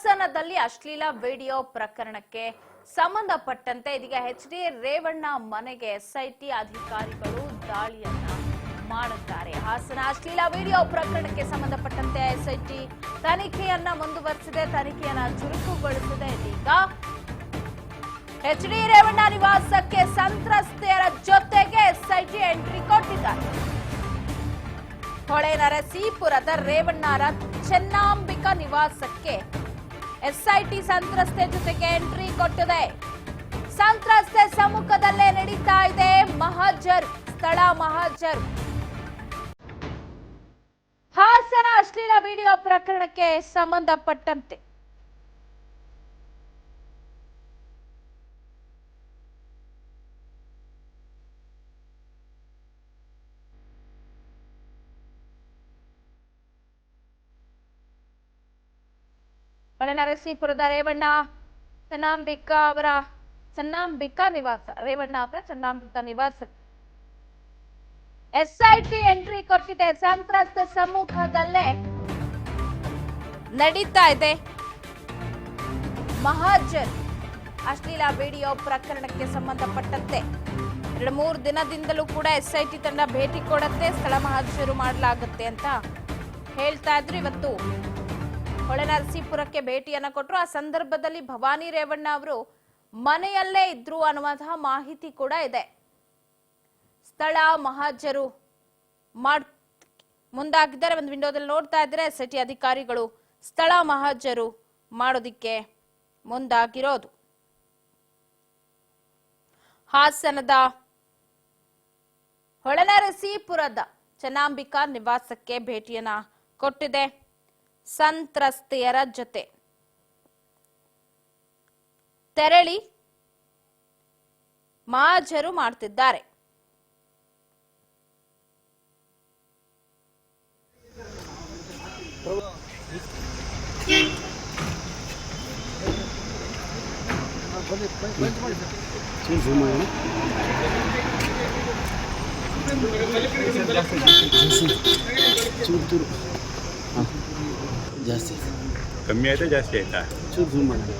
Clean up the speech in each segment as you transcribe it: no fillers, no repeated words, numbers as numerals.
ಹಾಸನದಲ್ಲಿ ಅಶ್ಲೀಲ ವಿಡಿಯೋ ಪ್ರಕರಣಕ್ಕೆ ಸಂಬಂಧಪಟ್ಟಂತೆ ಇದೀಗ ಎಚ್.ಡಿ. ರೇವಣ್ಣ ಮನೆಗೆ ಎಸ್ಐಟಿ ಅಧಿಕಾರಿಗಳು ದಾಳಿಯನ್ನ ಮಾಡಿದ್ದಾರೆ. ಹಾಸನ ಅಶ್ಲೀಲ ವಿಡಿಯೋ ಪ್ರಕರಣಕ್ಕೆ ಸಂಬಂಧಪಟ್ಟಂತೆ ಎಸ್ಐಟಿ ತನಿಖೆಯನ್ನ ಮುಂದುವರೆಸಿದೆ, ತನಿಖೆಯನ್ನ ಚುರುಕುಗೊಳಿಸಿದೆ. ಇದೀಗ ಎಚ್.ಡಿ. ರೇವಣ್ಣ ನಿವಾಸಕ್ಕೆ ಸಂತ್ರಸ್ತೆಯರ ಜೊತೆಗೆ ಎಸ್ಐಟಿ ಎಂಟ್ರಿ ಕೊಟ್ಟಿದ್ದಾರೆ. ಹೊಳೆನರಸೀಪುರದ ರೇವಣ್ಣರ ಚೆನ್ನಾಂಬಿಕಾ ನಿವಾಸಕ್ಕೆ ಎಸ್ಐಟಿ ಸಂತ್ರಸ್ತೆ ಜೊತೆಗೆ ಎಂಟ್ರಿ ಕೊಟ್ಟಿದೆ. ಸಂತ್ರಸ್ತೆ ಸಮ್ಮುಖದಲ್ಲೇ ನಡೀತಾ ಇದೆ ಮಹಜರ್, ಸ್ಥಳ ಮಹಜರ್. ಹಾಸನ ಅಶ್ಲೀಲ ವಿಡಿಯೋ ಪ್ರಕರಣಕ್ಕೆ ಸಂಬಂಧಪಟ್ಟಂತೆ ಹೊಳೆನರಸೀಪುರದ ರೇವಣ್ಣ ಚೆನ್ನಾಂಬಿಕಾ ನಿವಾಸ, ರೇವಣ್ಣ ಅವರ ಚೆನ್ನಾಂಬಿಕಾ ನಿವಾಸ ಎಸ್ಐಟಿ ಎಂಟ್ರಿ ಕೊಟ್ಟಿದೆ. ಸಂತ್ರಸ್ತ ಸಮ್ಮುಖದಲ್ಲೇ ನಡೀತಾ ಇದೆ ಮಹಜರ್. ಅಶ್ಲೀಲ ವಿಡಿಯೋ ಪ್ರಕರಣಕ್ಕೆ ಸಂಬಂಧಪಟ್ಟಂತೆ 2-3 ದಿನದಿಂದಲೂ ಕೂಡ ಎಸ್ಐಟಿ ತಂಡ ಭೇಟಿ ಕೊಡುತ್ತೆ, ಸ್ಥಳ ಮಹಜರು ಮಾಡಲಾಗುತ್ತೆ ಅಂತ ಹೇಳ್ತಾ ಇದ್ರು. ಇವತ್ತು ಹೊಳೆನರಸೀಪುರಕ್ಕೆ ಭೇಟಿಯನ್ನ ಕೊಟ್ಟರು. ಆ ಸಂದರ್ಭದಲ್ಲಿ ಭವಾನಿ ರೇವಣ್ಣ ಅವರು ಮನೆಯಲ್ಲೇ ಇದ್ರು ಅನ್ನುವಂತಹ ಮಾಹಿತಿ ಕೂಡ ಇದೆ. ಸ್ಥಳ ಮಹಜರು ಮುಂದಾಗಿದ್ದಾರೆ. ಒಂದು ವಿಂಡೋದಲ್ಲಿ ನೋಡ್ತಾ ಇದ್ರೆ ಎಸ್ಐಟಿ ಅಧಿಕಾರಿಗಳು ಸ್ಥಳ ಮಹಜರು ಮಾಡೋದಿಕ್ಕೆ ಮುಂದಾಗಿರೋದು. ಹಾಸನದ ಹೊಳೆನರಸೀಪುರದ ಚೆನ್ನಾಂಬಿಕಾ ನಿವಾಸಕ್ಕೆ ಭೇಟಿಯನ್ನ ಕೊಟ್ಟಿದೆ. ಸಂತ್ರಸ್ತೆಯರ ಜೊತೆ ತೆರಳಿ ಮಹಜರು ಮಾಡ್ತಿದ್ದಾರೆ. ಜಾಸ್ತಿ ಕಮ್ಮಿ ಆಯ್ತಾ ಜಾಸ್ತಿ ಆಯ್ತಾ? ಚೂರು ಝೂಮ್ ಮಾಡೋಣ.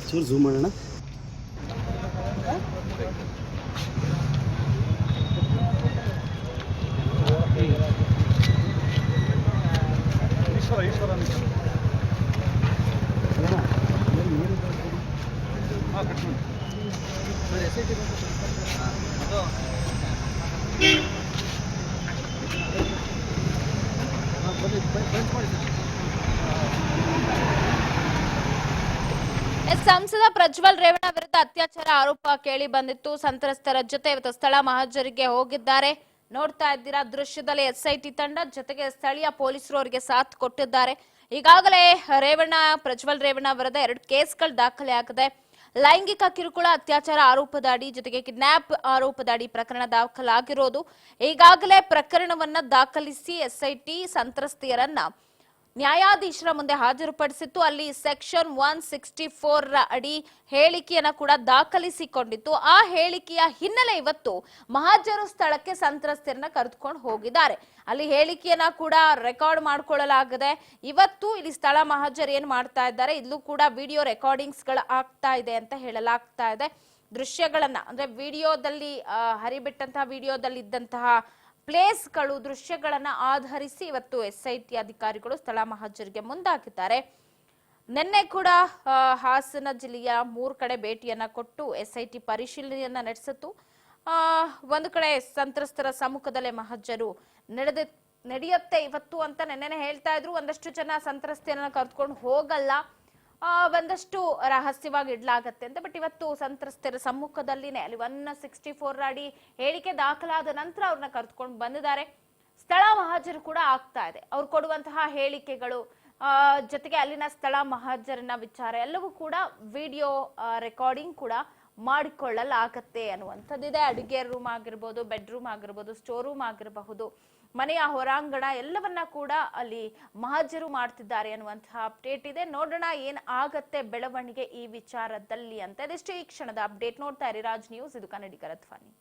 ಚೂರು ಝೂಮ್ ಮಾಡೋಣ. ಸಂಸದ ಪ್ರಜ್ವಲ್ ರೇವಣ್ಣ ವಿರುದ್ಧ ಅತ್ಯಾಚಾರ ಆರೋಪ ಕೇಳಿ ಬಂದಿತ್ತು. ಸಂತ್ರಸ್ತರ ಜೊತೆ ಇವತ್ತು ಸ್ಥಳ ಮಹಜರಿಗೆ ಹೋಗಿದ್ದಾರೆ. ನೋಡ್ತಾ ಇದ್ದೀರಾ ದೃಶ್ಯದಲ್ಲಿ ಎಸ್ಐಟಿ ತಂಡ ಜೊತೆಗೆ ಸ್ಥಳೀಯ ಪೊಲೀಸರು ಅವರಿಗೆ ಸಾಥ್ ಕೊಟ್ಟಿದ್ದಾರೆ. ಈಗಾಗಲೇ ಪ್ರಜ್ವಲ್ ರೇವಣ್ಣ ವಿರುದ್ಧ 2 ಕೇಸ್ಗಳು ದಾಖಲೆ ಆಗಿದೆ. ಲೈಂಗಿಕ ಕಿರುಕುಳ, ಅತ್ಯಾಚಾರ ಆರೋಪದ ಅಡಿ ಜೊತೆಗೆ ಕಿಡ್ನಾಪ್ ಆರೋಪದ ಅಡಿ ಪ್ರಕರಣ ದಾಖಲಾಗಿರೋದು. ಈಗಾಗಲೇ ಪ್ರಕರಣವನ್ನ ದಾಖಲಿಸಿ ಎಸ್ಐಟಿ ಸಂತ್ರಸ್ತೆಯರನ್ನ ನ್ಯಾಯಾಧೀಶರ ಮುಂದೆ ಹಾಜರುಪಡಿಸಿತ್ತು. ಅಲ್ಲಿ ಸೆಕ್ಷನ್ 164 ಅಡಿ ಹೇಳಿಕೆಯನ್ನ ಕೂಡ ದಾಖಲಿಸಿಕೊಂಡಿತ್ತು. ಆ ಹೇಳಿಕೆಯ ಹಿನ್ನೆಲೆ ಇವತ್ತು ಮಹಜರು ಸ್ಥಳಕ್ಕೆ ಸಂತ್ರಸ್ತೆಯರನ್ನ ಕರೆದುಕೊಂಡು ಹೋಗಿದ್ದಾರೆ. ಅಲ್ಲಿ ಹೇಳಿಕೆಯನ್ನ ಕೂಡ ರೆಕಾರ್ಡ್ ಮಾಡ್ಕೊಳ್ಳಲಾಗಿದೆ. ಇವತ್ತು ಇಲ್ಲಿ ಸ್ಥಳ ಮಹಜರ್ ಏನ್ ಮಾಡ್ತಾ ಇದ್ದಾರೆ, ಇಲ್ಲೂ ಕೂಡ ವಿಡಿಯೋ ರೆಕಾರ್ಡಿಂಗ್ಸ್ ಗಳು ಆಗ್ತಾ ಇದೆ ಅಂತ ಹೇಳಲಾಗ್ತಾ ಇದೆ. ದೃಶ್ಯಗಳನ್ನ ಅಂದ್ರೆ ವಿಡಿಯೋದಲ್ಲಿ ಹರಿಬಿಟ್ಟಂತಹ ವಿಡಿಯೋದಲ್ಲಿ ಇದ್ದಂತಹ ಪ್ಲೇಸ್ಗಳು, ದೃಶ್ಯಗಳನ್ನ ಆಧರಿಸಿ ಇವತ್ತು ಎಸ್ಐಟಿ ಅಧಿಕಾರಿಗಳು ಸ್ಥಳ ಮಹಜರಿಗೆ ಮುಂದಾಗಿದ್ದಾರೆ. ನಿನ್ನೆ ಕೂಡ ಹಾಸನ ಜಿಲ್ಲೆಯ 3 ಕಡೆ ಭೇಟಿಯನ್ನ ಕೊಟ್ಟು ಎಸ್ಐಟಿ ಪರಿಶೀಲನೆಯನ್ನ ನಡೆಸಿತು. ಒಂದು ಕಡೆ ಸಂತ್ರಸ್ತರ ಸಮ್ಮುಖದಲ್ಲೇ ಮಹಜರು ನಡೆಯುತ್ತೆ ಇವತ್ತು ಅಂತ ನೆನ್ನೆನೆ ಹೇಳ್ತಾ ಇದ್ರು. ಒಂದಷ್ಟು ಜನ ಸಂತ್ರಸ್ತೆಯನ್ನ ಕರೆದುಕೊಂಡು ಹೋಗಲ್ಲ, ಒಂದಷ್ಟು ರಹಸ್ಯವಾಗಿ ಇಡ್ಲಾಗತ್ತೆ ಅಂತ. ಬಟ್ ಇವತ್ತು ಸಂತ್ರಸ್ತರ ಸಮ್ಮುಖದಲ್ಲಿನೇ ಅಲ್ಲಿ 164 ಅಡಿ ಹೇಳಿಕೆ ದಾಖಲಾದ ನಂತರ ಅವ್ರನ್ನ ಕರೆದುಕೊಂಡು ಬಂದಿದ್ದಾರೆ. ಸ್ಥಳ ಮಹಜರು ಕೂಡ ಆಗ್ತಾ ಇದೆ. ಅವ್ರು ಕೊಡುವಂತಹ ಹೇಳಿಕೆಗಳು ಜೊತೆಗೆ ಅಲ್ಲಿನ ಸ್ಥಳ ಮಹಜರಿನ ವಿಚಾರ ಎಲ್ಲವೂ ಕೂಡ ವಿಡಿಯೋ ರೆಕಾರ್ಡಿಂಗ್ ಕೂಡ ಮಾಡಿಕೊಳ್ಳಲಾಗತ್ತೆ ಅನ್ನುವಂಥದ್ದಿದೆ. ಅಡುಗೆ ರೂಮ್ ಆಗಿರ್ಬೋದು, ಬೆಡ್ರೂಮ್ ಆಗಿರ್ಬೋದು, ಸ್ಟೋರ್ ರೂಮ್ ಆಗಿರಬಹುದು, ಮನೆಯ ಹೊರಾಂಗಣ ಎಲ್ಲವನ್ನ ಕೂಡ ಅಲ್ಲಿ ಮಹಜರು ಮಾಡ್ತಿದ್ದಾರೆ ಅನ್ನುವಂತಹ ಅಪ್ಡೇಟ್ ಇದೆ. ನೋಡೋಣ ಏನ್ ಆಗತ್ತೆ ಬೆಳವಣಿಗೆ ಈ ವಿಚಾರದಲ್ಲಿ ಅಂತ. ಇದಿಷ್ಟು ಈ ಕ್ಷಣದ ಅಪ್ಡೇಟ್. ನೋಡ್ತಾ ಇರಿ ರಾಜ್ ನ್ಯೂಸ್, ಇದು ಕನ್ನಡಿಗರ ಧ್ವನಿ.